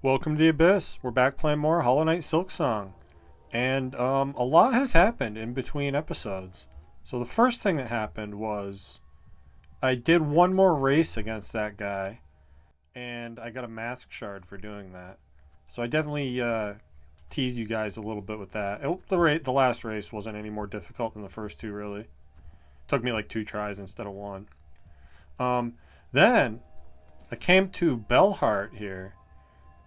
Welcome to the Abyss. We're back playing more Knight Silksong. And a lot has happened in between episodes. So the first thing that happened was I did one more race against that guy, and I got a mask shard for doing that. So I definitely teased you guys a little bit with that. The last race wasn't any more difficult than the first two, really. Took me like 2 tries instead of one. Then I came to Bellheart here,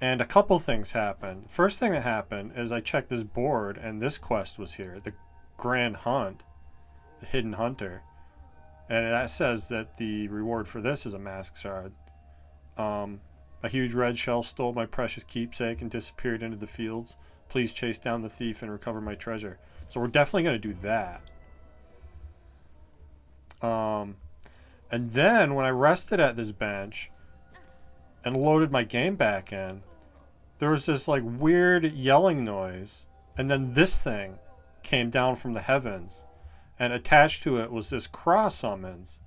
and a couple things happened. First thing that happened is I checked this board, and this quest was here, the Grand Hunt, the Hidden Hunter, and that says that the reward for this is a mask shard. A huge red shell stole my precious keepsake and disappeared into the fields. Please chase down the thief and recover my treasure. So we're definitely going to do that. And then when I rested at this bench and loaded my game back in, there was this like weird yelling noise, and then this thing came down from the heavens, and attached to it was this cross summons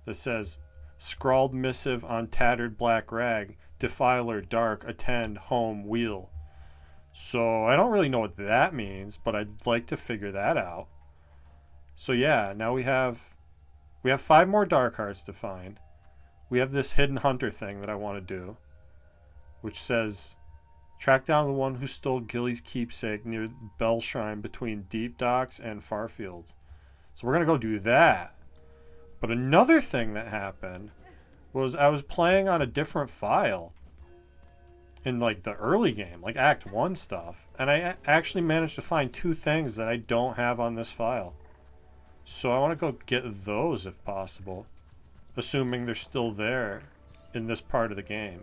that says, scrawled missive on tattered black rag, defiler dark, attend home wheel. So I don't really know what that means, but I'd like to figure that out. So yeah, now we have 5 more dark hearts to find. We have this hidden hunter thing that I want to do, which says, track down the one who stole Gilly's keepsake near Bell Shrine between Deep Docks and Farfields. So we're going to go do that. But another thing that happened was I was playing on a different file in like the early game, like Act 1 stuff. And I actually managed to find 2 things that I don't have on this file. So I want to go get those if possible, assuming they're still there in this part of the game.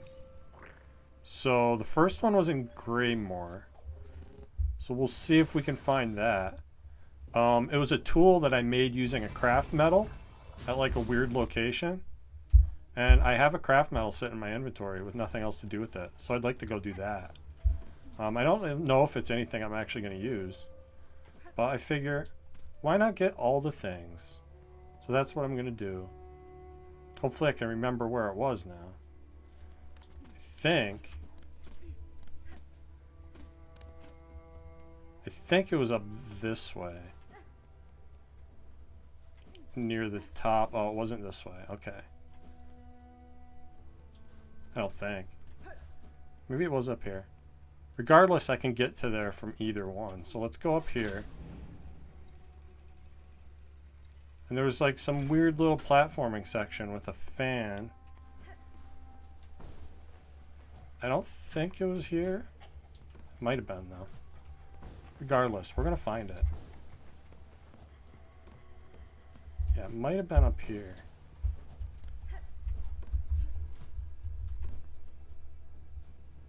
So the first one was in Greymore. So we'll see if we can find that. It was a tool that I made using a craft metal at like a weird location. And I have a craft metal sitting in my inventory with nothing else to do with it. So I'd like to go do that. I don't know if it's anything I'm actually going to use. But I figure, why not get all the things? So that's what I'm going to do. Hopefully I can remember where it was now. I think it was up this way. Near the top. Oh, it wasn't this way. Okay. I don't think. Maybe it was up here. Regardless, I can get to there from either one. So let's go up here. And there was like some weird little platforming section with a fan. I don't think it was here. Might have been though. Regardless, we're gonna find it. Yeah, it might have been up here.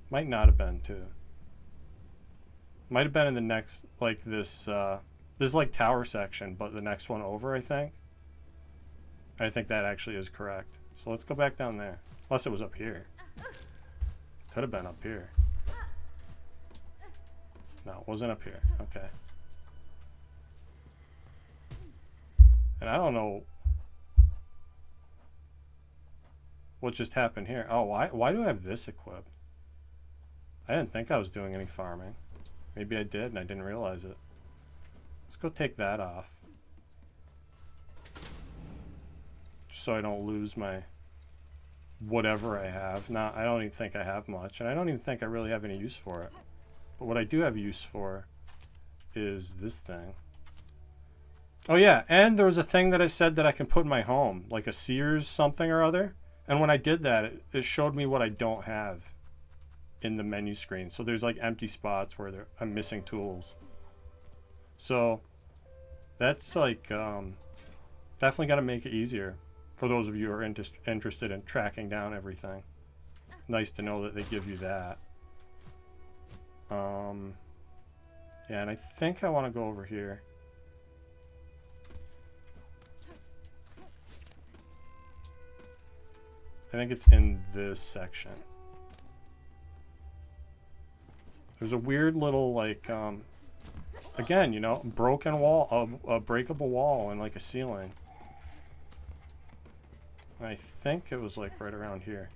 Might not have been too. Might have been in the next, like this is like tower section, but the next one over, I think. I think that actually is correct. So let's go back down there. Unless it was up here. Could have been up here. No, it wasn't up here. Okay. And I don't know what just happened here. Oh, why do I have this equipped? I didn't think I was doing any farming. Maybe I did and I didn't realize it. Let's go take that off. Just so I don't lose my whatever I have. Nah, I don't even think I have much. And I don't even think I really have any use for it. But what I do have use for is this thing. Oh yeah, and there was a thing that I said that I can put in my home. Like a Sears something or other. And when I did that, it showed me what I don't have in the menu screen. So there's like empty spots where I'm missing tools. So that's like definitely got to make it easier for those of you who are interested in tracking down everything. Nice to know that they give you that. Yeah, and I think I want to go over here. I think it's in this section. There's a weird little like again, you know, broken wall, a breakable wall and like a ceiling. And I think it was like right around here.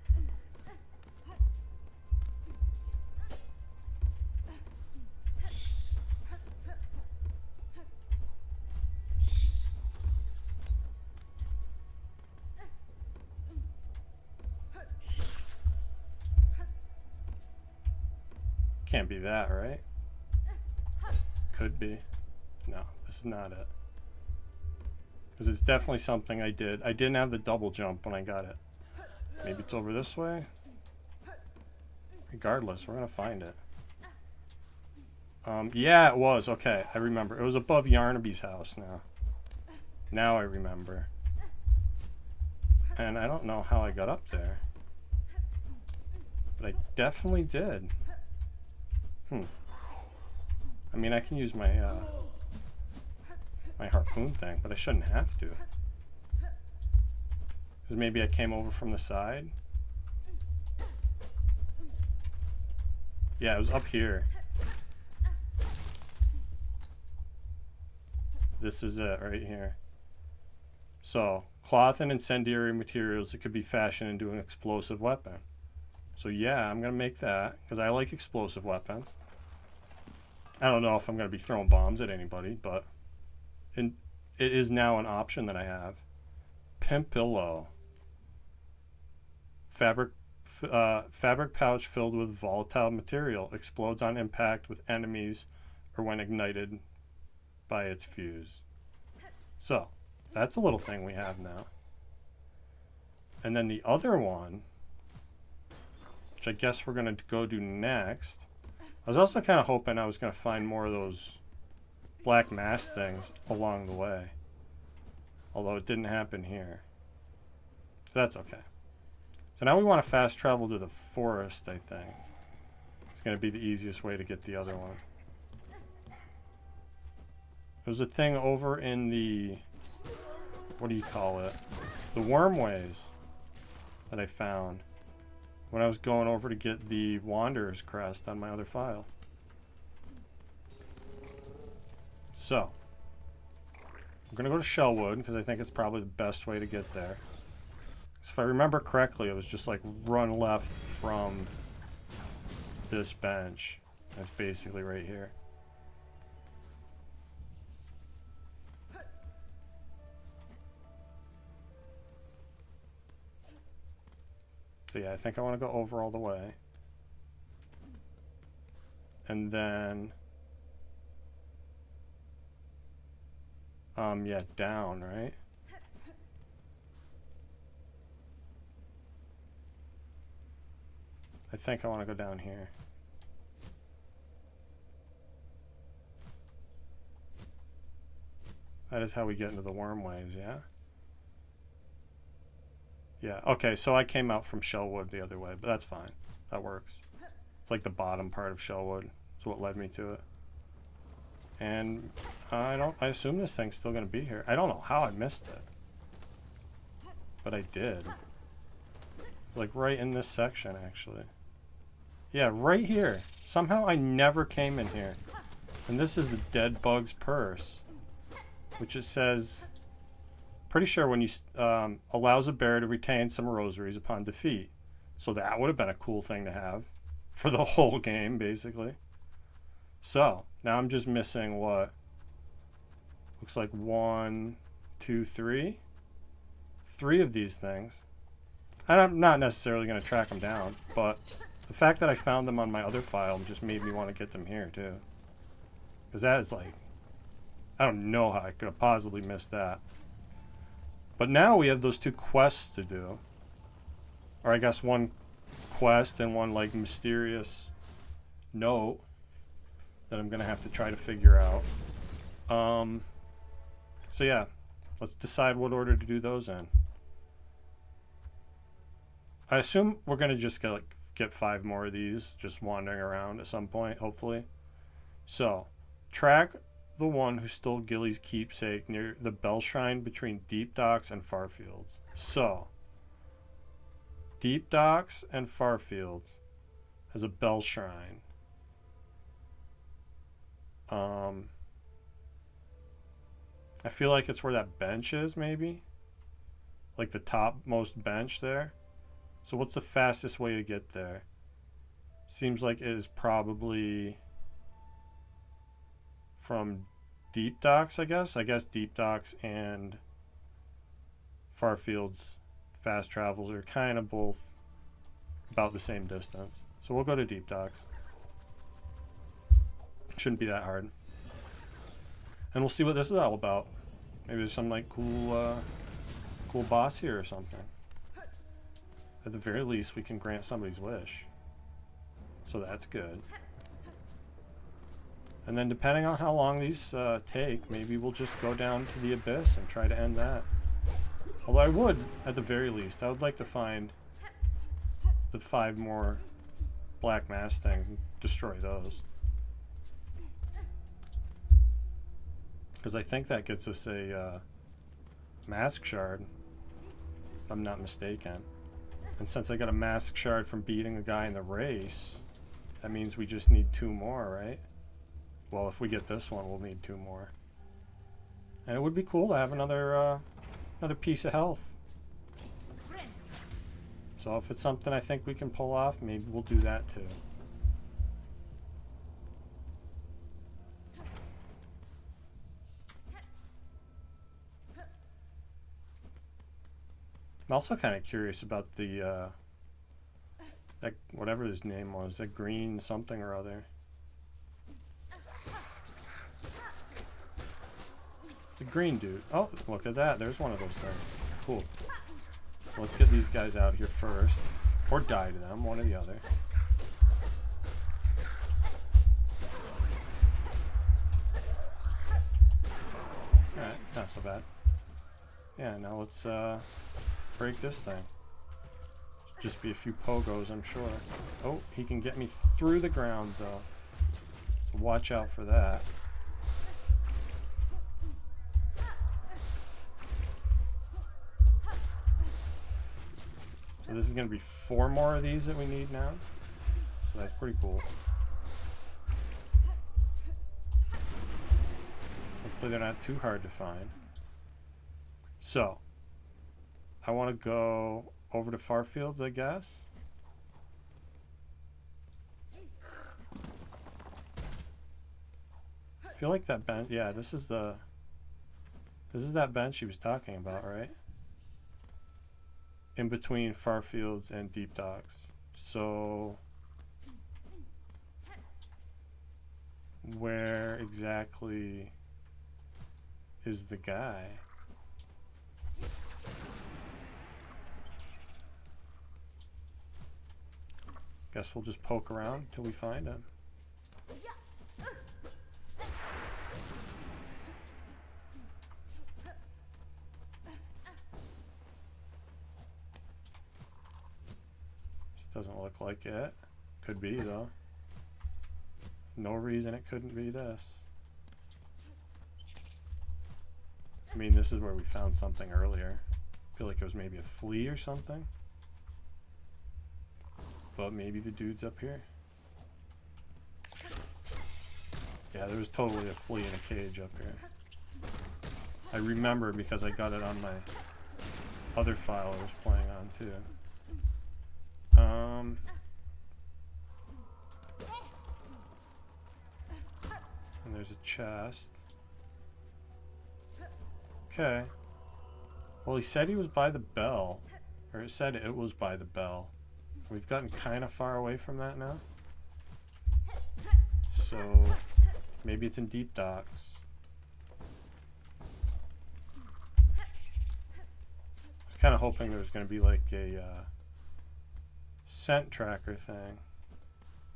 Can't be that, right? Could be. No, this is not it. Because it's definitely something I did. I didn't have the double jump when I got it. Maybe it's over this way? Regardless, we're going to find it. Yeah, it was. Okay, I remember. It was above Yarnaby's house now. Now I remember. And I don't know how I got up there. But I definitely did. I mean, I can use my my harpoon thing, but I shouldn't have to. Because maybe I came over from the side. Yeah, it was up here. This is it right here. So, cloth and incendiary materials that could be fashioned into an explosive weapon. So yeah, I'm going to make that, because I like explosive weapons. I don't know if I'm going to be throwing bombs at anybody, but it is now an option that I have. Pimpillo. Fabric pouch filled with volatile material. Explodes on impact with enemies or when ignited by its fuse. So, that's a little thing we have now. And then the other one, which I guess we're going to go do next. I was also kind of hoping I was going to find more of those black mass things along the way. Although it didn't happen here. So that's okay. So now we want to fast travel to the forest, I think. It's going to be the easiest way to get the other one. There's a thing over in the... what do you call it? The wormways that I found when I was going over to get the Wanderer's Crest on my other file. So, I'm going to go to Shellwood because I think it's probably the best way to get there. So if I remember correctly, it was just like run left from this bench. That's basically right here. So yeah, I think I want to go over all the way. And then... yeah, down, right? I think I want to go down here. That is how we get into the wormways, yeah? Yeah, okay, so I came out from Shellwood the other way, but that's fine. That works. It's like the bottom part of Shellwood. That's what led me to it. And I assume this thing's still going to be here. I don't know how I missed it. But I did. Like right in this section, actually. Yeah, right here. Somehow I never came in here. And this is the Dead Bug's Purse. Which it says... pretty sure when you allows a bear to retain some rosaries upon defeat. So that would have been a cool thing to have for the whole game, basically. So now I'm just missing what looks like 1, 2, 3 of these things. And I'm not necessarily going to track them down, but the fact that I found them on my other file just made me want to get them here too, because that is like, I don't know how I could have possibly missed that. But now we have those 2 quests to do. Or I guess 1 quest and 1 like mysterious note that I'm going to have to try to figure out. So yeah, let's decide what order to do those in. I assume we're going to just get 5 more of these just wandering around at some point, hopefully. So, track the one who stole Gilly's keepsake near the bell shrine between Deep Docks and Farfields. So, Deep Docks and Farfields has a bell shrine. I feel like it's where that bench is, maybe? Like the topmost bench there. So what's the fastest way to get there? Seems like it is probably from Deep Docks, I guess. I guess Deep Docks and Farfields fast travels are kind of both about the same distance. So we'll go to Deep Docks. Shouldn't be that hard. And we'll see what this is all about. Maybe there's some like cool boss here or something. At the very least, we can grant somebody's wish. So that's good. And then depending on how long these take, maybe we'll just go down to the abyss and try to end that. Although I would, at the very least, I would like to find the 5 more black mass things and destroy those. Because I think that gets us a mask shard, if I'm not mistaken. And since I got a mask shard from beating the guy in the race, that means we just need 2 more, right? Well, if we get this one, we'll need 2 more. And it would be cool to have another piece of health. So if it's something I think we can pull off, maybe we'll do that too. I'm also kind of curious about the that whatever his name was, that green something or other. The green dude. Oh, look at that. There's one of those things. Cool. Let's get these guys out here first. Or die to them, one or the other. Alright, not so bad. Yeah, now let's break this thing. Just be a few pogos, I'm sure. Oh, he can get me through the ground, though. So watch out for that. So this is going to be 4 more of these that we need now. So that's pretty cool. Hopefully they're not too hard to find. So, I want to go over to Farfields, I guess. I feel like that bench, yeah, this is that bench he was talking about, right? In between Farfields and Deep Docks. So, where exactly is the guy? Guess we'll just poke around till we find him. This doesn't look like it. Could be though. No reason it couldn't be this. I mean, this is where we found something earlier. I feel like it was maybe a flea or something. But maybe the dude's up here. Yeah, there was totally a flea in a cage up here. I remember because I got it on my other file I was playing on too. And there's a chest. Okay. Well, he said he was by the bell. Or it said it was by the bell. We've gotten kind of far away from that now. So, maybe it's in Deep Docks. I was kind of hoping there was going to be like a scent tracker thing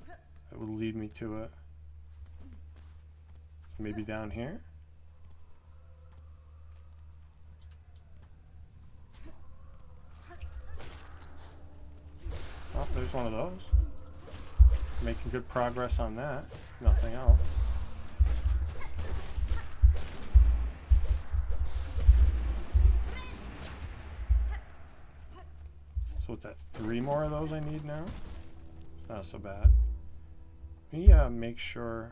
that would lead me to it. So maybe down here? Oh, there's one of those. Making good progress on that. Nothing else. So what's that? 3 more of those I need now? It's not so bad. Let me make sure.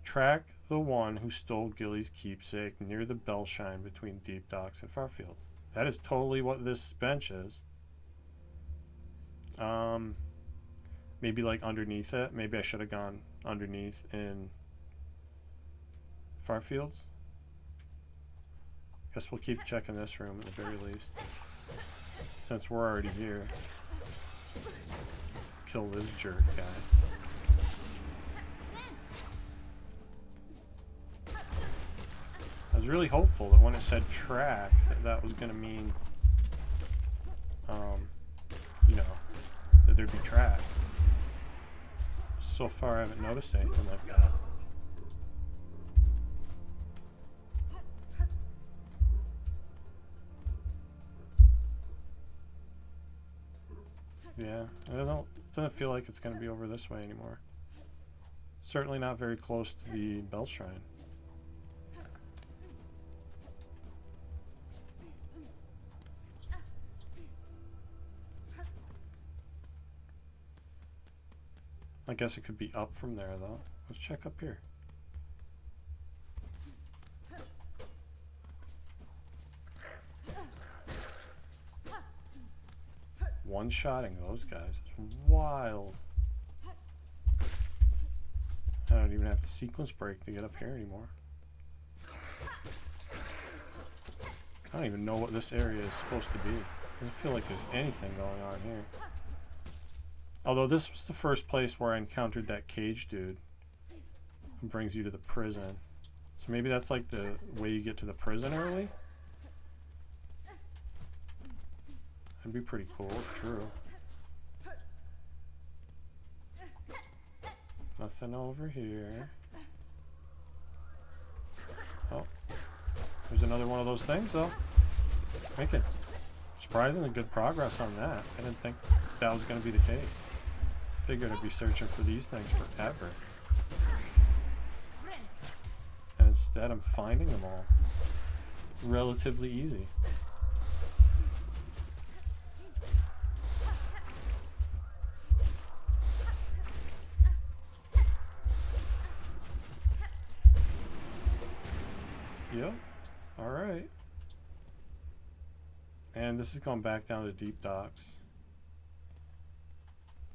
Track the one who stole Gilly's keepsake near the bell shine between Deep Docks and Farfield. That is totally what this bench is. Maybe like underneath it. Maybe I should have gone underneath in Farfields. Guess we'll keep checking this room at the very least, since we're already here. kill this jerk guy. I was really hopeful that when it said track, that was going to mean, you know, that there'd be tracks. So far, I haven't noticed anything like that. Yeah, it doesn't feel like it's going to be over this way anymore. Certainly not very close to the Bell Shrine. I guess it could be up from there, though. Let's check up here. One-shotting those guys is wild. I don't even have to sequence break to get up here anymore. I don't even know what this area is supposed to be. I don't feel like there's anything going on here. Although this was the first place where I encountered that cage dude who brings you to the prison. So maybe that's like the way you get to the prison early? That'd be pretty cool if true. Nothing over here. Oh. There's another one of those things though. Making surprisingly good progress on that. I didn't think that was going to be the case. Figured I'd be searching for these things forever. And instead I'm finding them all. Relatively easy. Yep. Alright. And this is going back down to deep docks.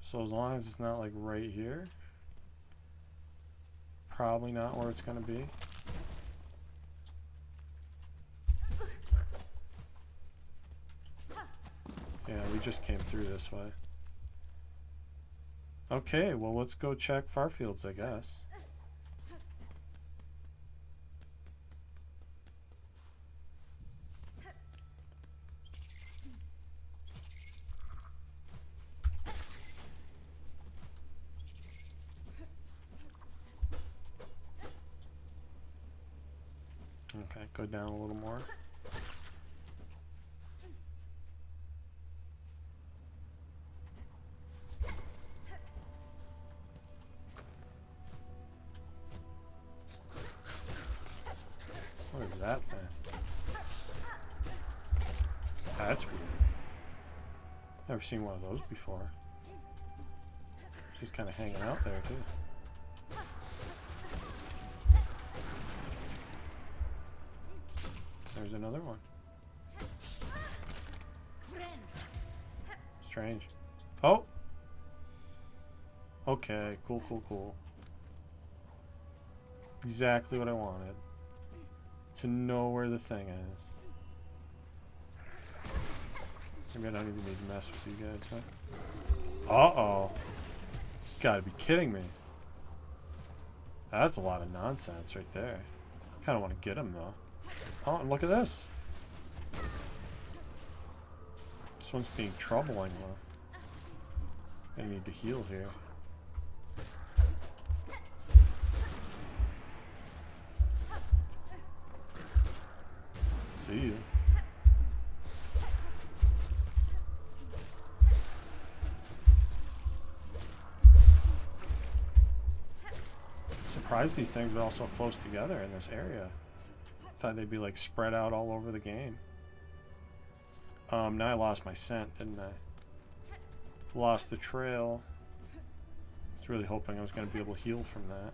So as long as it's not like right here, probably not where it's going to be. Yeah, we just came through this way. Okay, well let's go check Farfields, I guess. Okay, go down a little more. What is that thing? That's weird. Never seen one of those before. Just kind of hanging out there too. There's another one. Strange. Oh! Okay, cool, cool, cool. Exactly what I wanted. To know where the thing is. Maybe I don't even need to mess with you guys, huh? Uh-oh. You gotta be kidding me. That's a lot of nonsense right there. Kinda wanna get him though. Oh, and look at this. This one's being troubling though. I need to heal here. See you. Surprised these things are all so close together in this area. Thought they'd be like spread out all over the game. Now I lost my scent, didn't I? Lost the trail. I was really hoping I was going to be able to heal from that.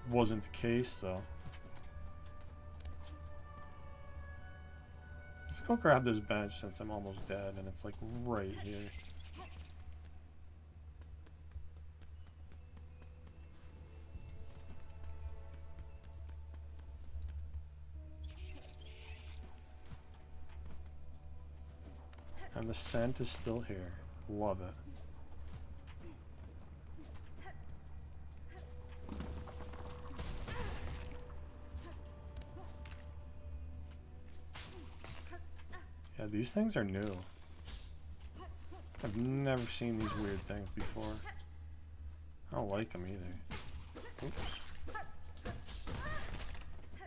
Wasn't the case, though. Let's go grab this bench since I'm almost dead, and it's like right here. And the scent is still here. Love it. Yeah, these things are new. I've never seen these weird things before. I don't like them either. Oops.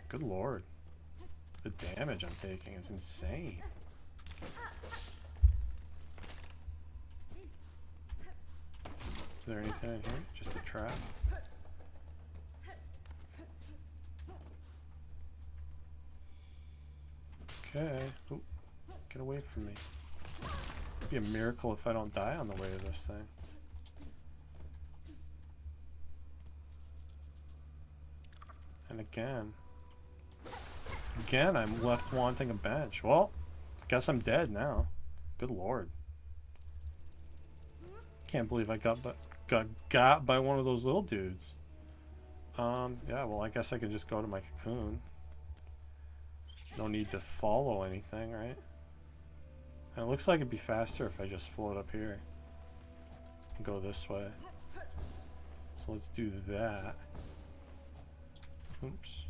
Good lord. The damage I'm taking is insane. Is there anything in here? Just a trap? Okay. Ooh, get away from me. It'd be a miracle if I don't die on the way to this thing. And again, I'm left wanting a bench. Well, guess I'm dead now. Good lord. Can't believe I got by one of those little dudes. Yeah, well, I guess I can just go to my cocoon. No need to follow anything, right? And it looks like it'd be faster if I just float up here and go this way. So let's do that. Oops.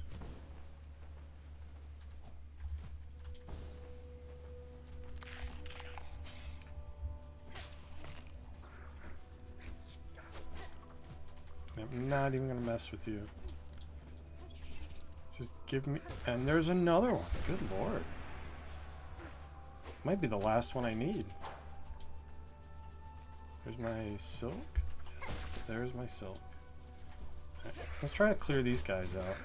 I'm not even gonna mess with you. Just give me... And there's another one. Good lord. Might be the last one I need. There's my silk. Yes, there's my silk. Right, let's try to clear these guys out.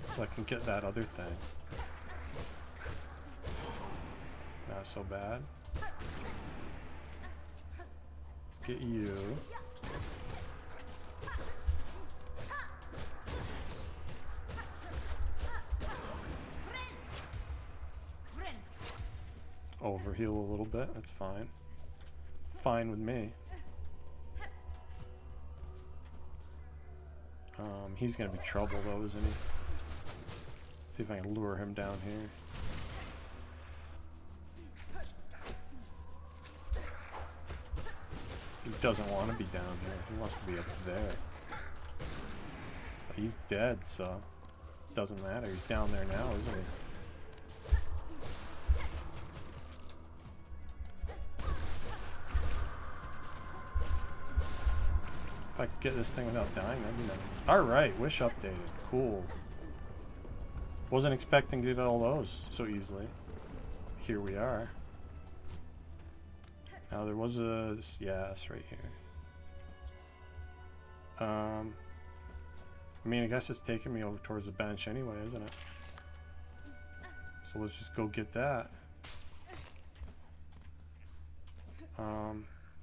So I can get that other thing. Not so bad. Let's get you. Overheal a little bit, that's fine. Fine with me. He's gonna be trouble though, isn't he? See if I can lure him down here. He doesn't want to be down here, he wants to be up there. But he's dead, so doesn't matter, he's down there now, isn't he? If I could get this thing without dying, that'd be nice. Alright, wish updated. Cool. Wasn't expecting to get all those so easily. Here we are. Now there was a... Yeah, that's right here. I mean, I guess it's taking me over towards the bench anyway, isn't it? So let's just go get that.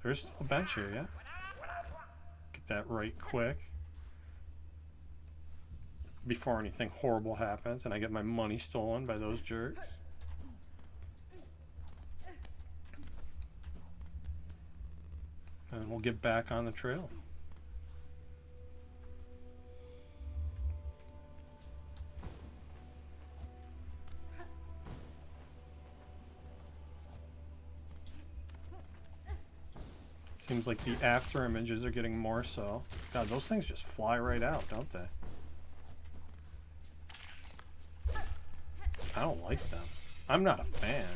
There's still a bench here, yeah? Get that right quick. Before anything horrible happens and I get my money stolen by those jerks. And we'll get back on the trail. Seems like the after images are getting more so. God, those things just fly right out, don't they? I don't like them. I'm not a fan.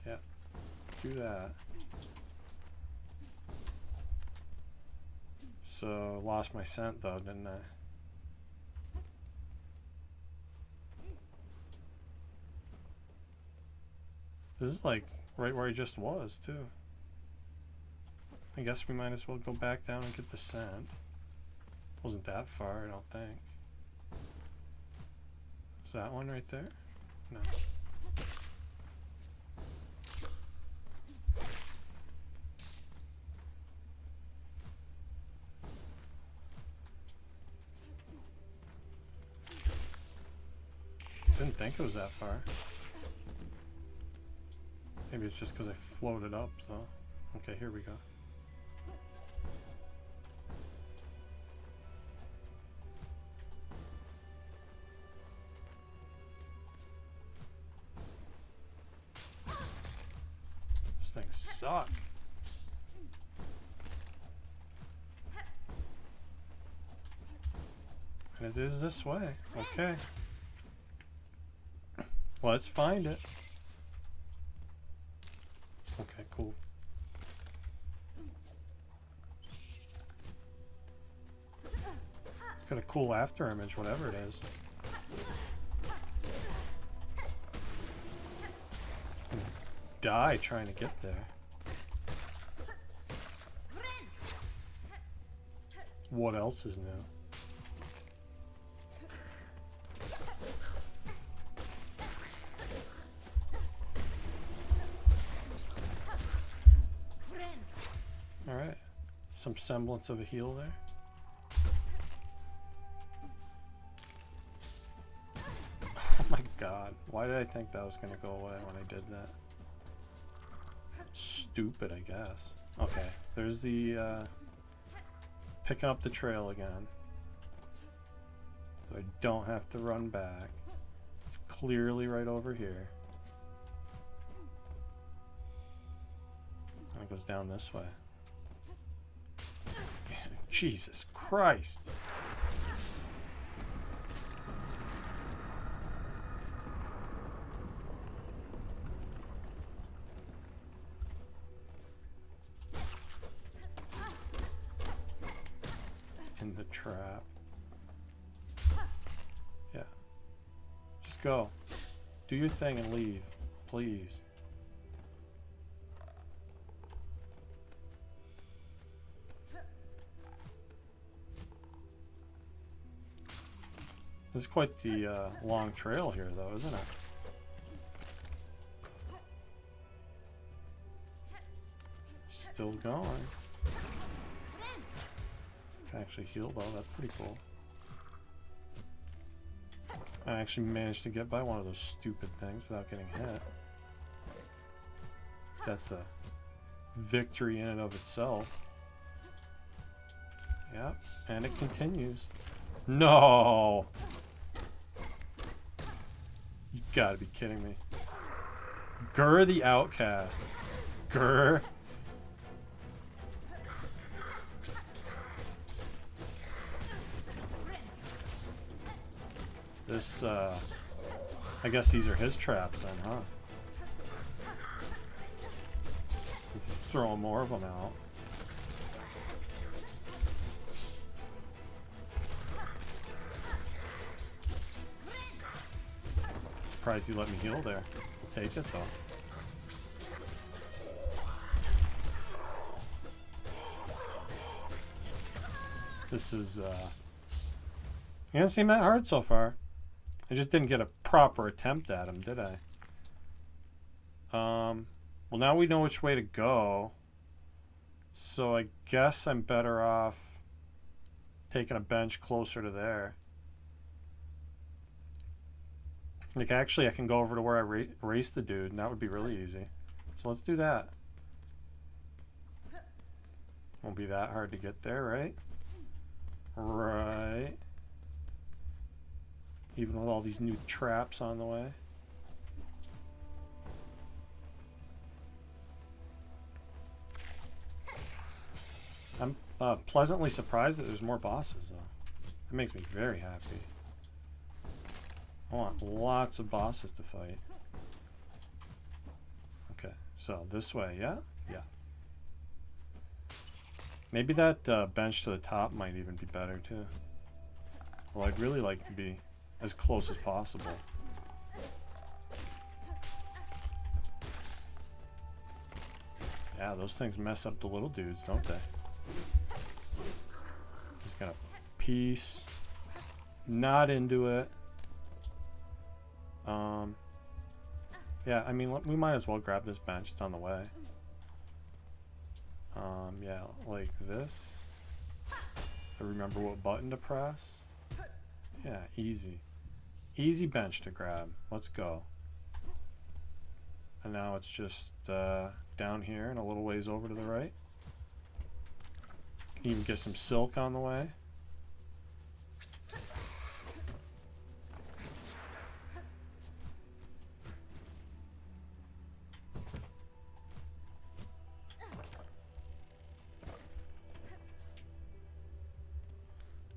Yeah, do that. So, lost my scent though, didn't I? This is like right where I just was, too. I guess we might as well go back down and get the scent. Wasn't that far, I don't think. Is that one right there? No. Didn't think it was that far. Maybe it's just because I floated up, though. Okay, here we go. things suck. And it is this way. Okay. Let's find it. Okay, cool. It's got a cool after image, whatever it is. I'm gonna die trying to get there. What else is new? Alright. Some semblance of a heal there. Oh my god. Why did I think that was going to go away when I did that? Stupid, I guess. Okay. There's the, picking up the trail again. So I don't have to run back. It's clearly right over here. And it goes down this way. Jesus Christ. In the trap. Yeah. Just go. Do your thing and leave. Please. This is quite the long trail here, though, isn't it? Still going. Can actually heal, though. That's pretty cool. I actually managed to get by one of those stupid things without getting hit. That's a victory in and of itself. Yep, and it continues. No! You gotta be kidding me. Gur the Outcast. Gur. This, I guess these are his traps then, huh? Since he's throwing more of them out. Surprised you let me heal there. I'll take it though. This is, it doesn't seem that hard so far. I just didn't get a proper attempt at him, did I? Well, now we know which way to go. So I guess I'm better off taking a bench closer to there. Like, actually, I can go over to where I raced the dude, and that would be really easy. So let's do that. Won't be that hard to get there, right? Right. Even with all these new traps on the way. I'm pleasantly surprised that there's more bosses, though. That makes me very happy. I want lots of bosses to fight. Okay, so this way, yeah? Yeah. Maybe that bench to the top might even be better, too. Well, I'd really like to be as close as possible. Yeah, those things mess up the little dudes, don't they? Just gonna piece. Not into it. Yeah, I mean, we might as well grab this bench. It's on the way. Yeah, like this. To remember what button to press. Yeah, easy. Easy bench to grab. Let's go. And now it's just down here and a little ways over to the right. Can even get some silk on the way.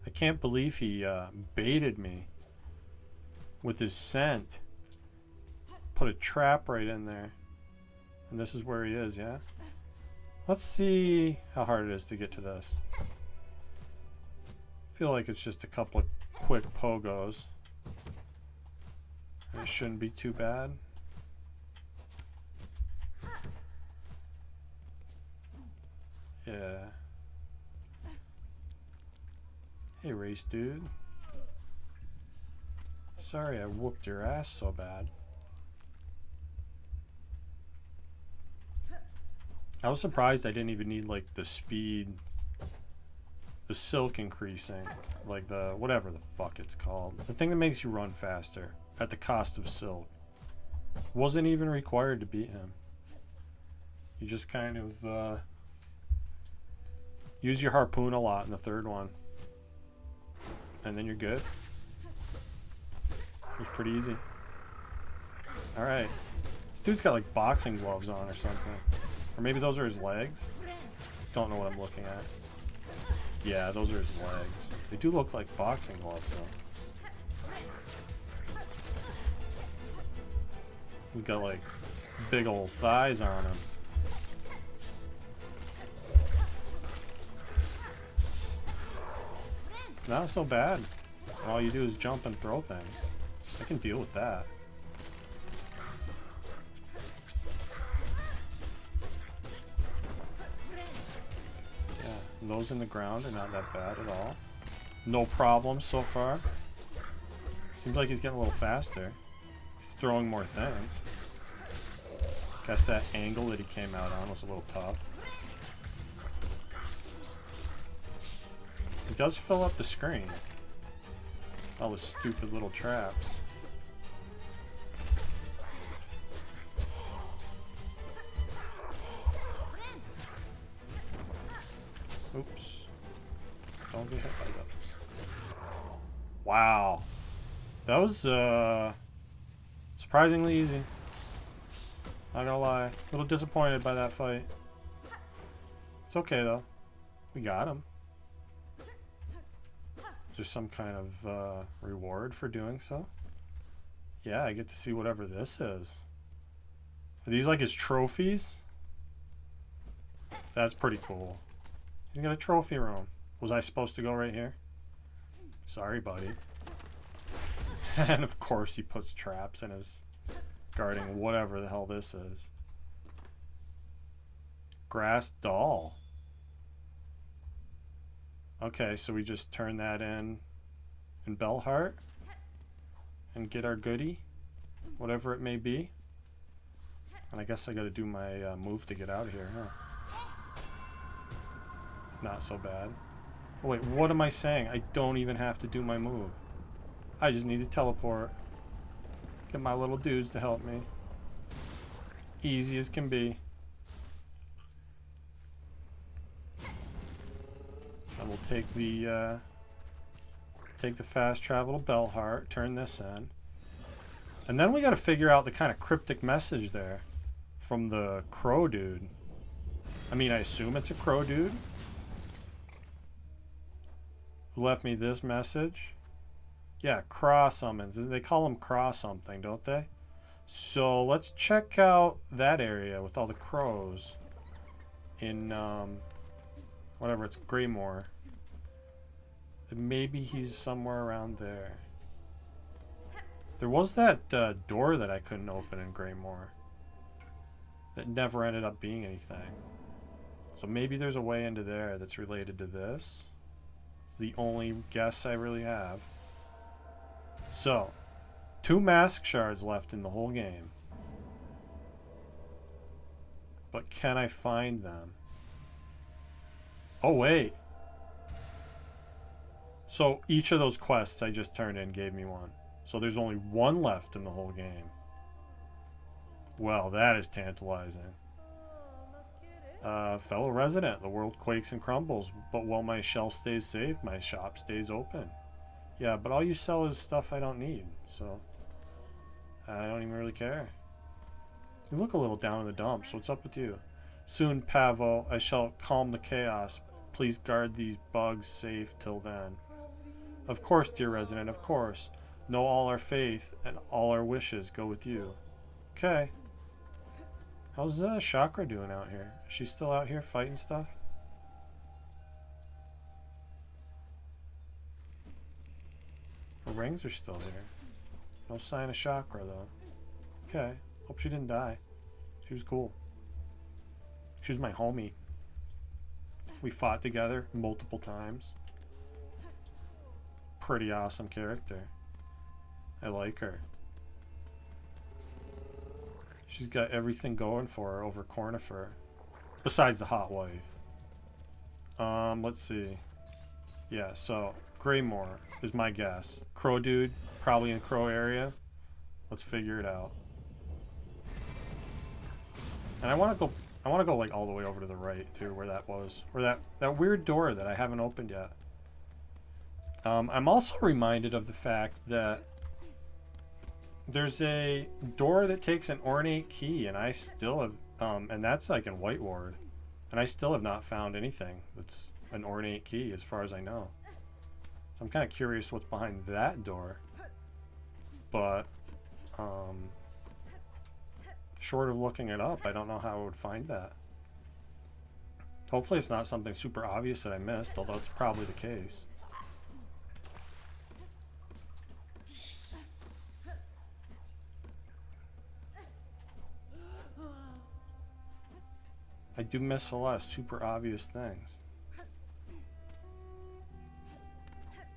I can't believe he baited me with his scent. Put a trap right in there. And this is where he is, yeah? Let's see how hard it is to get to this. I feel like it's just a couple of quick pogos. It shouldn't be too bad. Yeah. Hey, race dude. Sorry I whooped your ass so bad. I was surprised I didn't even need like the speed, the silk increasing, like the whatever the fuck it's called. The thing that makes you run faster at the cost of silk. Wasn't even required to beat him. You just kind of use your harpoon a lot in the third one. And then you're good. It was pretty easy. Alright. This dude's got like boxing gloves on or something. Or maybe those are his legs. Don't know what I'm looking at. Yeah, those are his legs. They do look like boxing gloves though. He's got like big old thighs on him. It's not so bad. All you do is jump and throw things. I can deal with that. Those in the ground are not that bad at all. No problems so far. Seems like he's getting a little faster. He's throwing more things. Guess that angle that he came out on was a little tough. He does fill up the screen. All the stupid little traps. Oops. Don't get hit by those. Wow. That was surprisingly easy. Not gonna lie. A little disappointed by that fight. It's okay though. We got him. Is there some kind of reward for doing so? Yeah, I get to see whatever this is. Are these like his trophies? That's pretty cool. He's got a trophy room. Was I supposed to go right here? Sorry, buddy. And of course he puts traps in his guarding whatever the hell this is. Grass doll. Okay, so we just turn that in Bellheart and get our goodie, whatever it may be. And I guess I gotta do my move to get out of here, huh? Not so bad. Oh, wait, what am I saying? I don't even have to do my move. I just need to teleport. Get my little dudes to help me. Easy as can be. And we'll take the fast travel to Bellheart, turn this in. And then we gotta figure out the kind of cryptic message there from the crow dude. I mean, I assume it's a crow dude who left me this message. Yeah, craw summons. They call them craw something, don't they? So let's check out that area with all the crows in whatever, it's Greymore. Maybe he's somewhere around there. There was that door that I couldn't open in Greymore that never ended up being anything. So maybe there's a way into there that's related to this. It's the only guess I really have. So, 2 mask shards left in the whole game. But can I find them? Oh, wait. So, each of those quests I just turned in gave me one. So, there's only 1 left in the whole game. Well, that is tantalizing. Fellow resident, the world quakes and crumbles, but while my shell stays safe, my shop stays open. Yeah, but all you sell is stuff I don't need, so I don't even really care. You look a little down in the dumps. What's up with you? Soon, Pavo, I shall calm the chaos. Please guard these bugs safe till then. Of course, dear resident, of course. Know all our faith and all our wishes go with you. Okay. How's Chakra doing out here? Is she still out here fighting stuff? Her rings are still here. No sign of Chakra, though. Okay. Hope she didn't die. She was cool. She was my homie. We fought together multiple times. Pretty awesome character. I like her. She's got everything going for her over Cornifer. Besides the hot wife. Let's see. Yeah, so Greymore is my guess. Crow dude, probably in Crow area. Let's figure it out. And I want to go like all the way over to the right too, where that was. Where that weird door that I haven't opened yet. I'm also reminded of the fact that there's a door that takes an ornate key, and I still have, and that's like in White Ward, and I still have not found anything that's an ornate key as far as I know. So I'm kind of curious what's behind that door, but short of looking it up, I don't know how I would find that. Hopefully it's not something super obvious that I missed, although it's probably the case. I do miss a lot of super obvious things.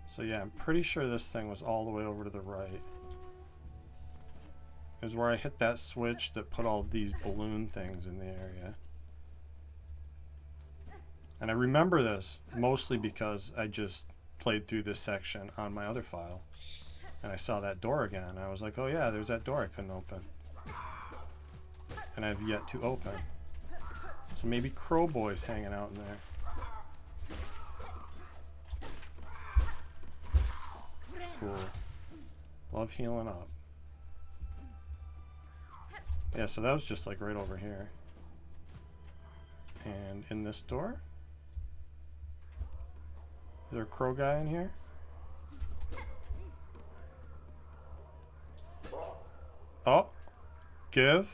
So yeah, I'm pretty sure this thing was all the way over to the right. It was where I hit that switch that put all these balloon things in the area. And I remember this mostly because I just played through this section on my other file. And I saw that door again. And I was like, oh yeah, there's that door I couldn't open. And I've yet to open. So maybe Crow Boy's hanging out in there. Cool. Love healing up. Yeah, so that was just like right over here. And in this door? Is there a crow guy in here? Oh! Give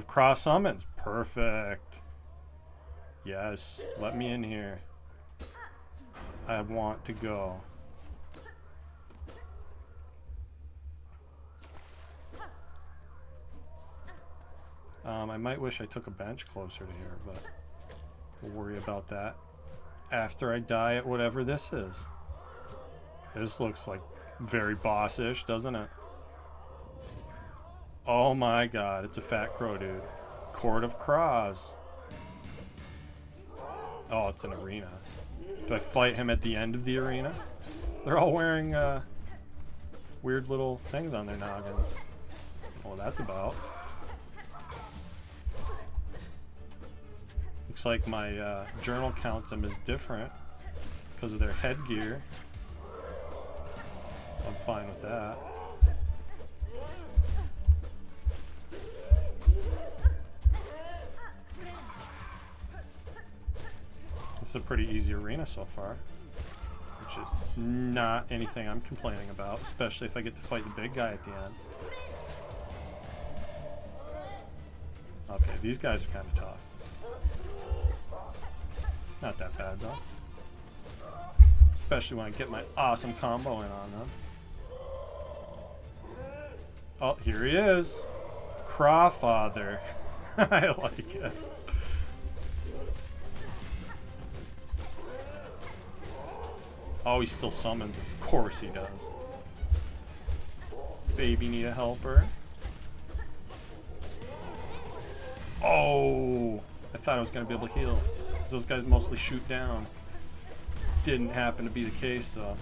cross summons. Perfect. Yes, let me in here. I want to go. I might wish I took a bench closer to here, but we'll worry about that after I die at whatever this is. This looks like very boss-ish, doesn't it? Oh my god, it's a fat crow dude. Court of Crows. Oh, it's an arena. Do I fight him at the end of the arena? They're all wearing weird little things on their noggins. Oh, that's about. Looks like my journal counts them as different because of their headgear. So I'm fine with that. It's a pretty easy arena so far, which is not anything I'm complaining about, especially if I get to fight the big guy at the end. Okay, these guys are kind of tough. Not that bad though. Especially when I get my awesome combo in on them. Oh, here he is. Crawfather. I like it. Oh, he still summons. Of course he does. Baby need a helper. Oh! I thought I was going to be able to heal. Because those guys mostly shoot down. Didn't happen to be the case, though.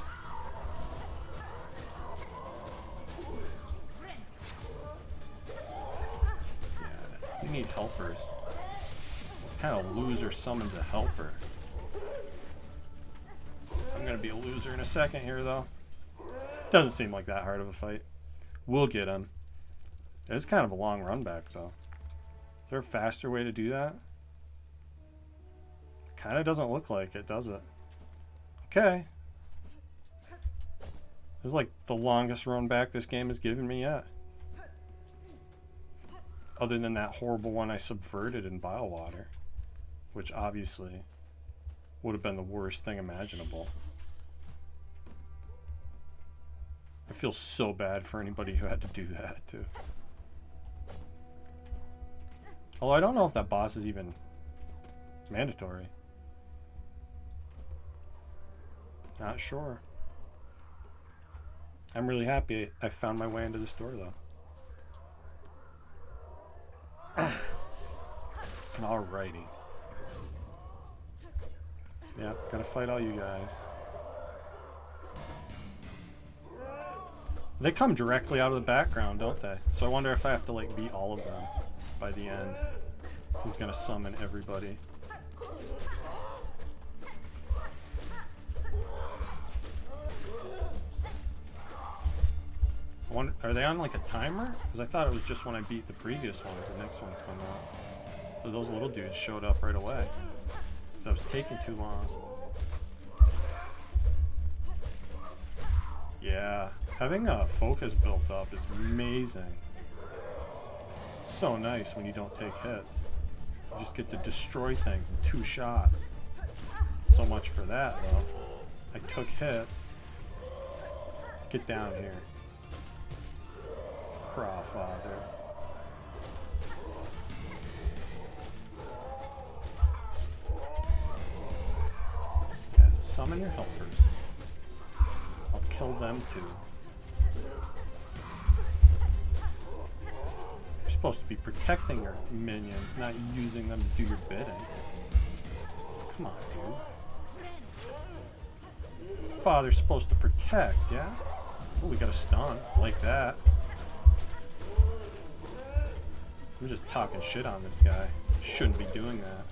Yeah, you need helpers. What kind of loser summons a helper? I'm going to be a loser in a second here, though. Doesn't seem like that hard of a fight. We'll get him. It's kind of a long run back, though. Is there a faster way to do that? Kind of doesn't look like it, does it? Okay. This is like the longest run back this game has given me yet. Other than that horrible one I subverted in Biowater, which obviously would have been the worst thing imaginable. I feel so bad for anybody who had to do that too. Although I don't know if that boss is even mandatory. Not sure. I'm really happy I found my way into this door though. Alrighty. Yep, gotta fight all you guys. They come directly out of the background, don't they? So I wonder if I have to like beat all of them by the end. He's gonna summon everybody. Are they on like a timer? Because I thought it was just when I beat the previous ones, the next one's come out. So those little dudes showed up right away. Because I was taking too long. Yeah, having a focus built up is amazing. It's so nice when you don't take hits. You just get to destroy things in 2 shots. So much for that though. I took hits. Get down here. Crawfather. Yeah, summon your helpers. I'll kill them too. You're supposed to be protecting your minions, not using them to do your bidding. Come on, dude. Father's supposed to protect, yeah? Oh, we got a stun like that. I'm just talking shit on this guy. Shouldn't be doing that.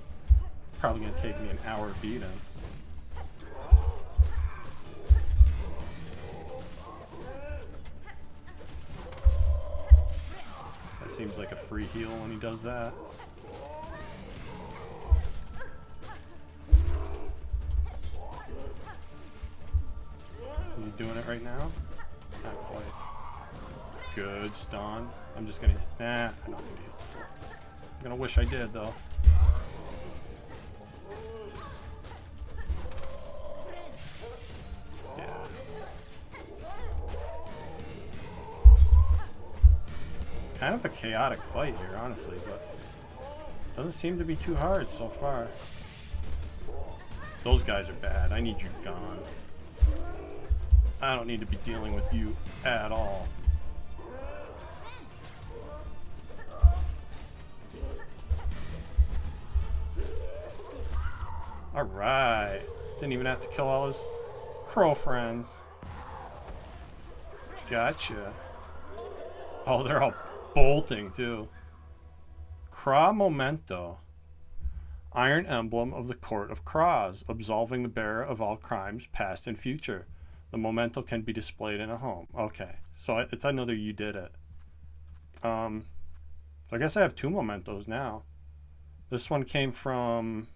Probably gonna take me an hour to beat him. That seems like a free heal when he does that. Is he doing it right now? Not quite. Good stun. I'm just gonna. Nah, I'm not gonna heal. I'm gonna wish I did though. Yeah. Kind of a chaotic fight here, honestly, but doesn't seem to be too hard so far. Those guys are bad. I need you gone. I don't need to be dealing with you at all. Alright. Didn't even have to kill all his crow friends. Gotcha. Oh, they're all bolting too. Craw Memento. Iron emblem of the Court of Craws, absolving the bearer of all crimes, past and future. The memento can be displayed in a home. Okay, so it's another you did it. So I guess I have 2 mementos now. This one came from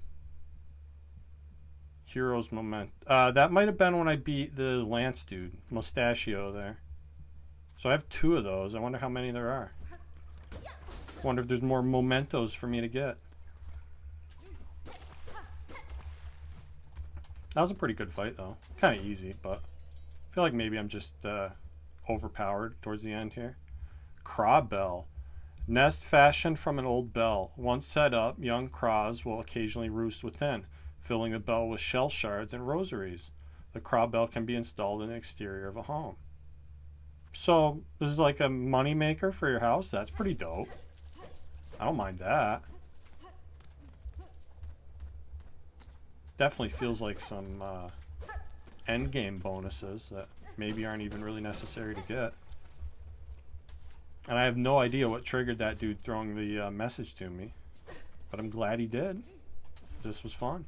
Heroes Moment. That might have been when I beat the Lance dude, Mustachio there. So I have 2 of those. I wonder how many there are. Wonder if there's more mementos for me to get. That was a pretty good fight though. Kind of easy, but I feel like maybe I'm just overpowered towards the end here. Craw Bell. Nest fashioned from an old bell. Once set up, young craws will occasionally roost within, filling the bell with shell shards and rosaries. The craw bell can be installed in the exterior of a home. So this is like a money maker for your house. That's pretty dope. I don't mind that. Definitely feels like some end game bonuses that maybe aren't even really necessary to get. And I have no idea what triggered that dude throwing the message to me, but I'm glad he did, 'cause this was fun.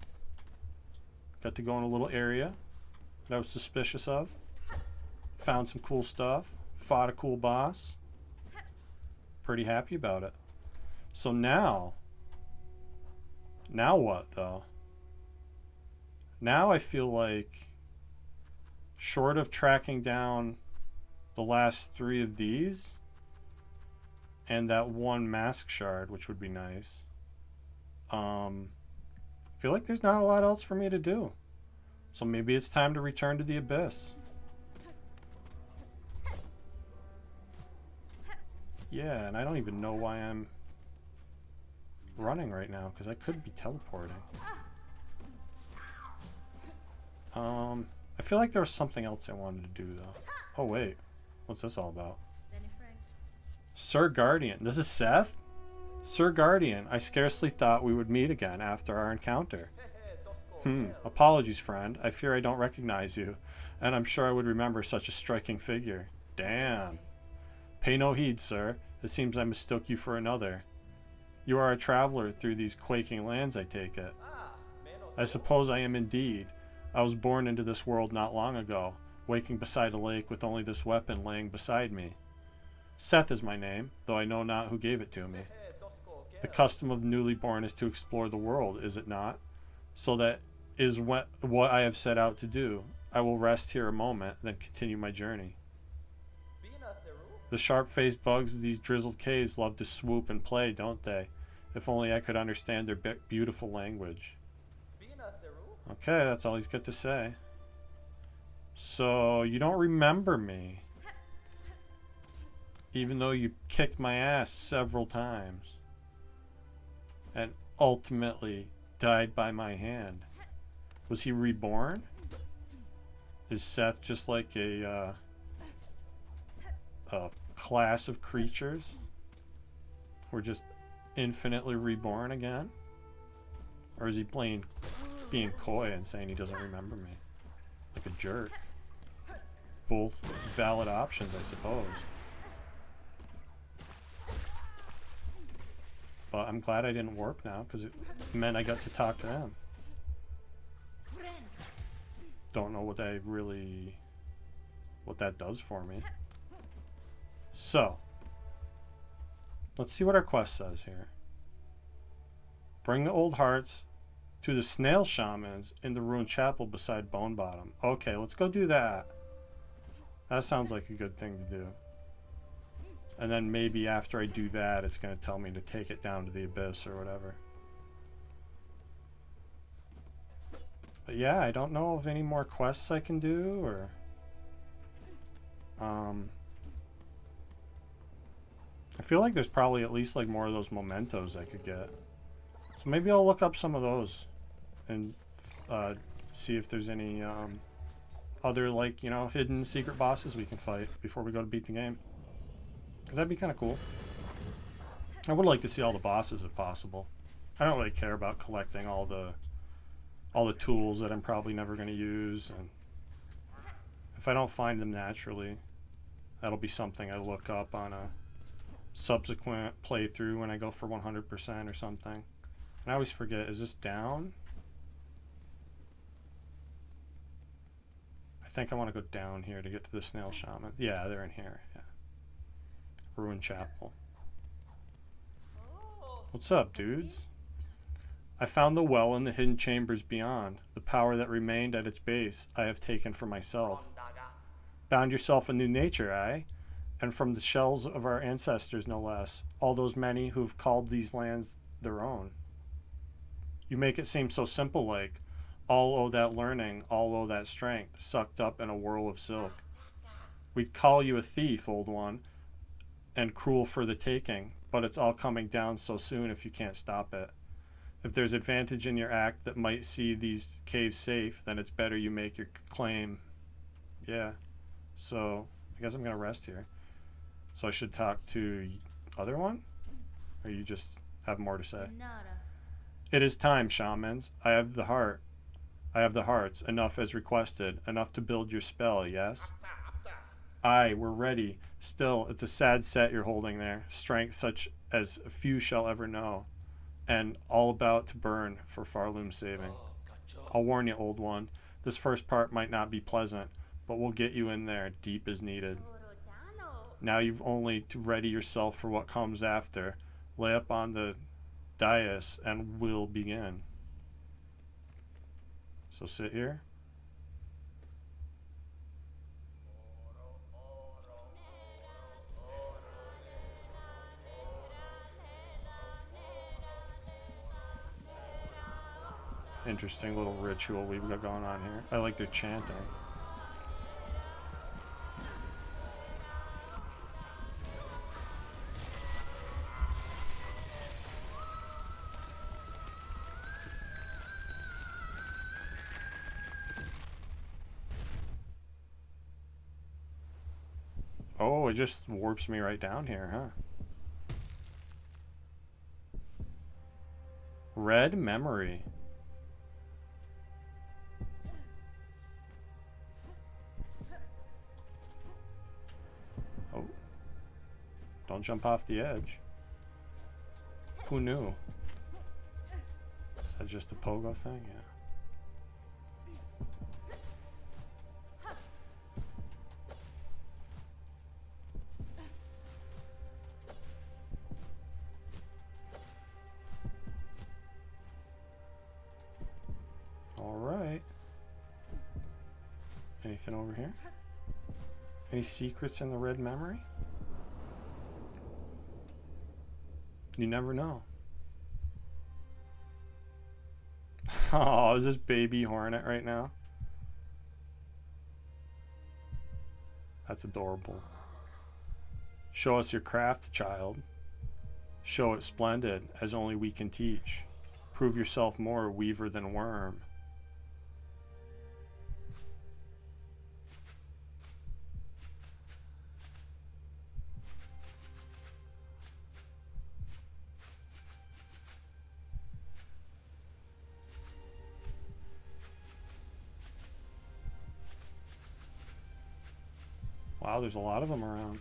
Got to go in a little area that I was suspicious of. Found some cool stuff. Fought a cool boss. Pretty happy about it. So now what though? Now I feel like Short of tracking down the last 3 of these and that 1 mask shard, which would be nice. I feel like there's not a lot else for me to do. So maybe it's time to return to the abyss. Yeah, and I don't even know why I'm running right now, because I could be teleporting. I feel like there was something else I wanted to do, though. Oh, wait. What's this all about? Sir Guardian. This is Seth? Sir Guardian, I scarcely thought we would meet again after our encounter. Apologies, friend. I fear I don't recognize you, and I'm sure I would remember such a striking figure. Damn. Pay no heed, sir. It seems I mistook you for another. You are a traveler through these quaking lands, I take it. I suppose I am indeed. I was born into this world not long ago, waking beside a lake with only this weapon laying beside me. Seth is my name, though I know not who gave it to me. The custom of the newly born is to explore the world, is it not? So that is what I have set out to do. I will rest here a moment, then continue my journey. The sharp-faced bugs of these drizzled caves love to swoop and play, don't they? If only I could understand their beautiful language. Okay, that's all he's got to say. So, you don't remember me. Even though you kicked my ass several times. And ultimately died by my hand. Was he reborn? Is Seth just like a class of creatures? We're just infinitely reborn again? Or is he being coy and saying he doesn't remember me? Like a jerk. Both valid options, I suppose. But I'm glad I didn't warp now, because it meant I got to talk to them. Don't know what that does for me. So, let's see what our quest says here. Bring the old hearts to the snail shamans in the ruined chapel beside Bone Bottom. Okay, let's go do that. That sounds like a good thing to do. And then maybe after I do that, it's going to tell me to take it down to the abyss or whatever. But yeah, I don't know of any more quests I can do, or... I feel like there's probably at least like more of those mementos I could get. So maybe I'll look up some of those and see if there's any other, like, you know, hidden secret bosses we can fight before we go to beat the game. Because that'd be kind of cool. I would like to see all the bosses if possible. I don't really care about collecting all the tools that I'm probably never going to use, and if I don't find them naturally, that'll be something I look up on a subsequent playthrough when I go for 100% or something. And I always forget, is this down? I think I want to go down here to get to the snail shaman. Yeah, they're in here. Yeah. Ruined chapel. What's up, dudes? I found the well in the hidden chambers beyond. The power that remained at its base I have taken for myself. Bound yourself a new nature, aye? And from the shells of our ancestors, no less. All those many who've called these lands their own. You make it seem so simple, like, all owe that learning, all owe that strength, sucked up in a whirl of silk. We'd call you a thief, old one, and cruel for the taking, but it's all coming down so soon if you can't stop it. If there's advantage in your act that might see these caves safe, then it's better you make your claim. Yeah. So, I guess I'm going to rest here. So I should talk to other one? Or you just have more to say? It is time, shamans. I have the heart. I have the hearts, enough as requested, enough to build your spell, yes? Aye, we're ready. Still, it's a sad set you're holding there, strength such as few shall ever know, and all about to burn for Farloom's saving. I'll warn you, old one, this first part might not be pleasant, but we'll get you in there, deep as needed. Now you've only to ready yourself for what comes after. Lay up on the dais and we'll begin. So sit here. interesting little ritual we've got going on here. I like their chanting. Oh, it just warps me right down here, huh? Red memory. Oh. Don't jump off the edge. Who knew? Is that just a pogo thing? Yeah. Alright. Anything over here? Any secrets in the red memory? You never know. Oh, is this baby hornet right now? That's adorable. Show us your craft, child. Show it splendid, as only we can teach. Prove yourself more weaver than worm. Wow, there's a lot of them around.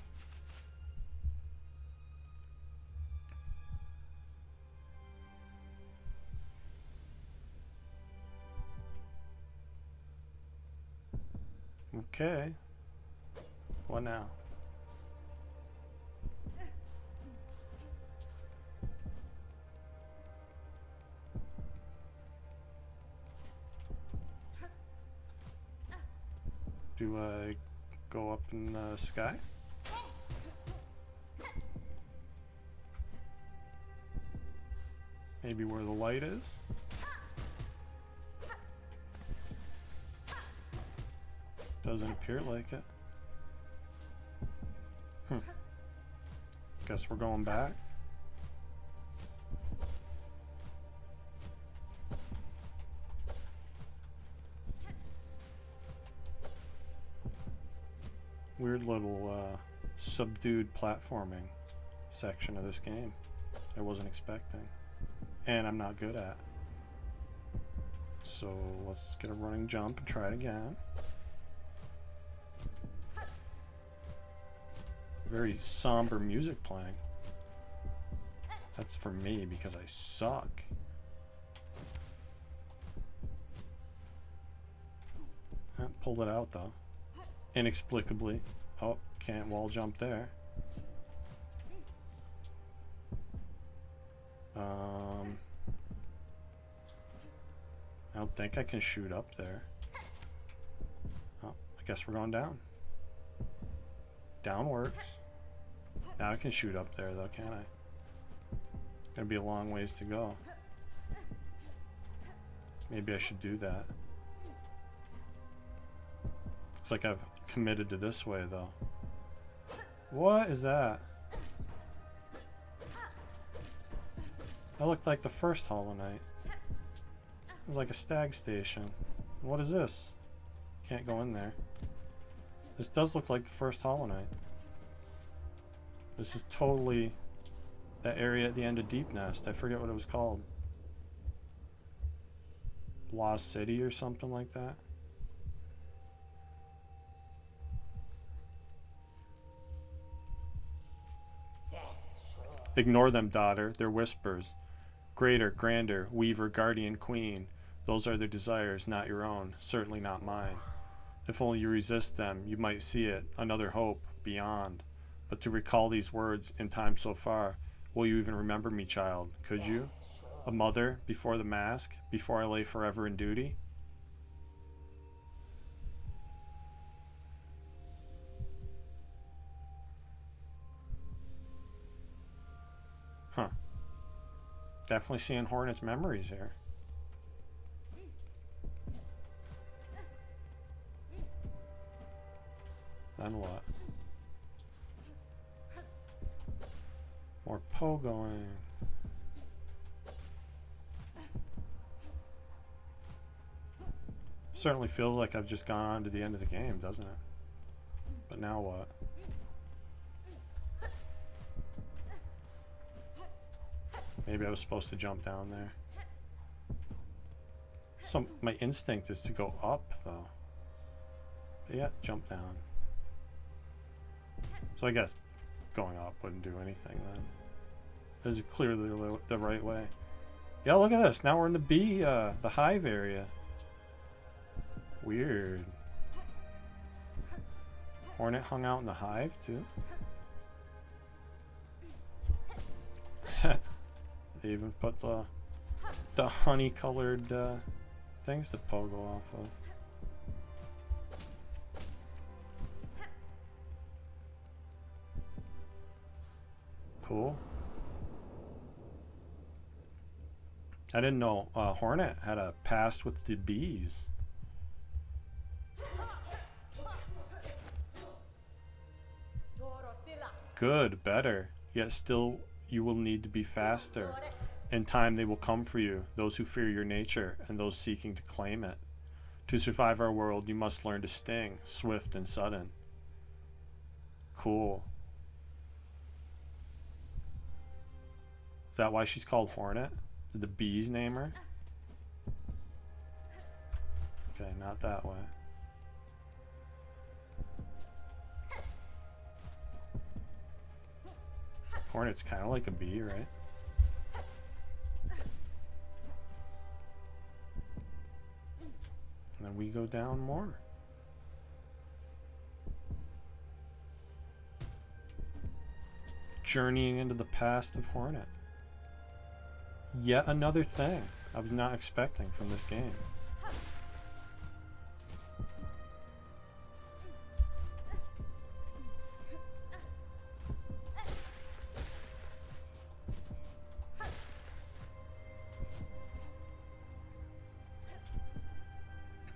Okay. What now? Do I go up in the sky? Maybe where the light is? Doesn't appear like it. Guess we're going back. Weird little subdued platforming section of this game I wasn't expecting, and I'm not good at. So let's get a running jump and try it again. Very somber music playing. That's for me because I suck. Pulled it out though. Inexplicably. Oh, can't wall jump there. I don't think I can shoot up there. Oh, I guess we're going down. Down works. Now I can shoot up there though, can't I? Gonna be a long ways to go. Maybe I should do that. Looks like I've committed to this way though. What is that? That looked like the first Hollow Knight. It was like a stag station. What is this? Can't go in there. This does look like the first Hollow Knight. This is totally that area at the end of Deep Nest. I forget what it was called. Lost City or something like that. Ignore them, daughter. They're whispers. Greater, grander, weaver, guardian, queen. Those are their desires, not your own. Certainly not mine. If only you resist them, you might see it. Another hope, beyond. But to recall these words in time so far, will you even remember me, child? Could you? A mother, before the mask, before I lay forever in duty? Huh. Definitely seeing Hornet's memories here. Then what? More pogoing. Certainly feels like I've just gone on to the end of the game, doesn't it? But now what? Maybe I was supposed to jump down there. So my instinct is to go up, though. But yeah, jump down. So I guess going up wouldn't do anything then. This is clearly the right way. Yeah, look at this. Now we're in the bee, the hive area. Weird. Hornet hung out in the hive, too? They even put the honey-colored things to pogo off of. Cool. I didn't know Hornet had a past with the bees. Good, better. Yet still you will need to be faster. In time they will come for you, those who fear your nature and those seeking to claim it. To survive our world, you must learn to sting, swift and sudden. Cool. Is that why she's called Hornet? Did the bees name her? Okay, not that way. Hornet's kind of like a bee, right? And then we go down more. Journeying into the past of Hornet. Yet another thing I was not expecting from this game.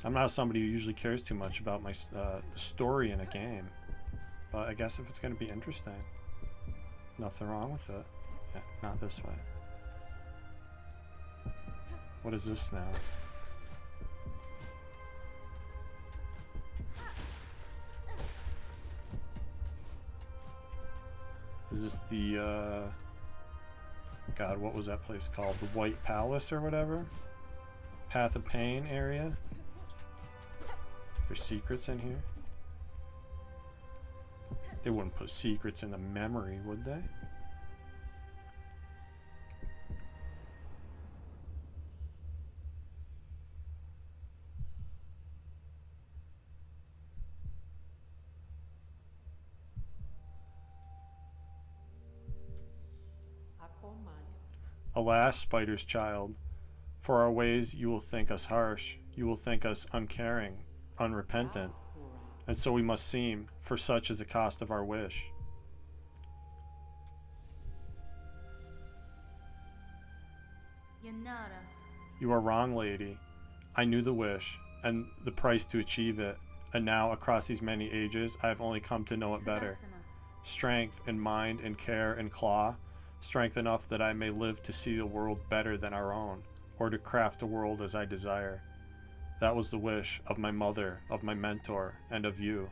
I'm not somebody who usually cares too much about my the story in a game, but I guess if it's going to be interesting, nothing wrong with it. Yeah, not this way. What is this now? Is this the God, what was that place called? The White Palace or whatever? Path of Pain area? There's secrets in here? They wouldn't put secrets in the memory, would they? Alas, Spider's child, for our ways you will think us harsh, you will think us uncaring, unrepentant, and so we must seem, for such is the cost of our wish. You are wrong, lady. I knew the wish, and the price to achieve it, and now, across these many ages, I have only come to know it better. Strength in mind and care and claw, strength enough that I may live to see the world better than our own, or to craft a world as I desire. That was the wish of my mother, of my mentor, and of you.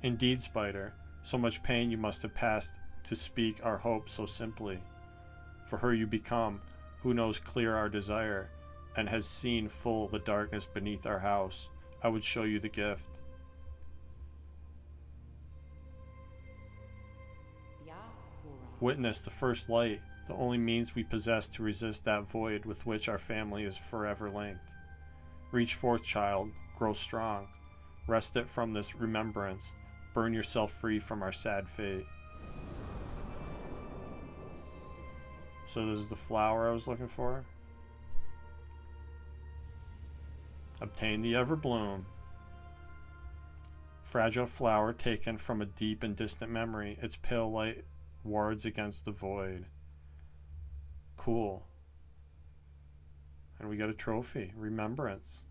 Indeed, Spider, so much pain you must have passed to speak our hope so simply. For her you become, who knows clear our desire, and has seen full the darkness beneath our house. I would show you the gift. Witness the first light, the only means we possess to resist that void with which our family is forever linked. Reach forth, child, grow strong. Wrest it from this remembrance. Burn yourself free from our sad fate. So this is the flower I was looking for. Obtain the Everbloom. Fragile flower taken from a deep and distant memory. Its pale light wards against the void. Cool. And we got a trophy. Remembrance.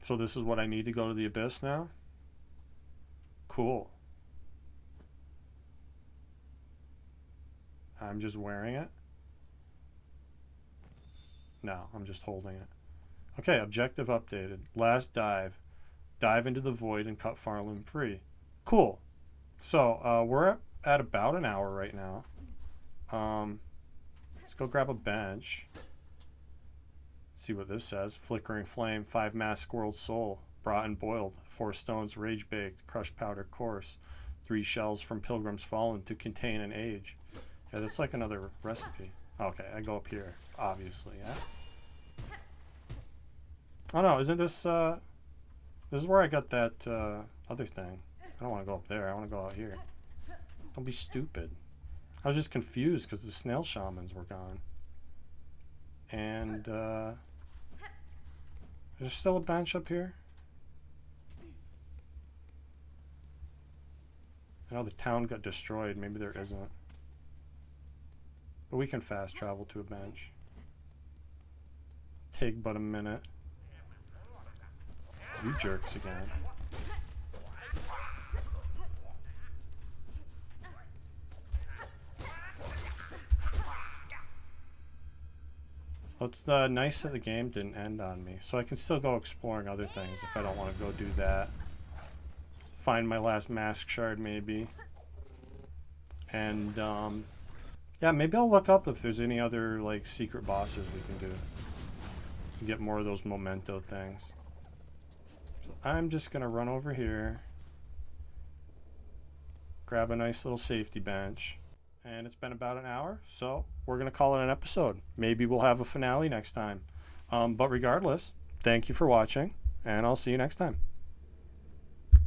So this is what I need to go to the abyss now? Cool. I'm just wearing it. No, I'm just holding it. Okay, objective updated. Last dive. Dive into the void and cut Farloom free. Cool. So, we're at about an hour right now. Let's go grab a bench. See what this says. Flickering flame, 5 mass squirreled soul, brought and boiled, 4 stones rage baked, crushed powder coarse, 3 shells from pilgrims fallen to contain an age. Yeah, that's like another recipe. Okay, I go up here, obviously, yeah? Oh no, isn't this, this is where I got that, other thing. I don't want to go up there, I want to go out here. Don't be stupid. I was just confused because the snail shamans were gone. And, there's still a bench up here? I know the town got destroyed, maybe there isn't. But we can fast travel to a bench. Take but a minute. You jerks again. Well, it's nice that the game didn't end on me, so I can still go exploring other things if I don't want to go do that. Find my last mask shard, maybe. And, yeah, maybe I'll look up if there's any other, like, secret bosses we can do. Get more of those memento things. So I'm just gonna run over here. Grab a nice little safety bench. And it's been about an hour, so we're going to call it an episode. Maybe we'll have a finale next time. But regardless, thank you for watching, and I'll see you next time.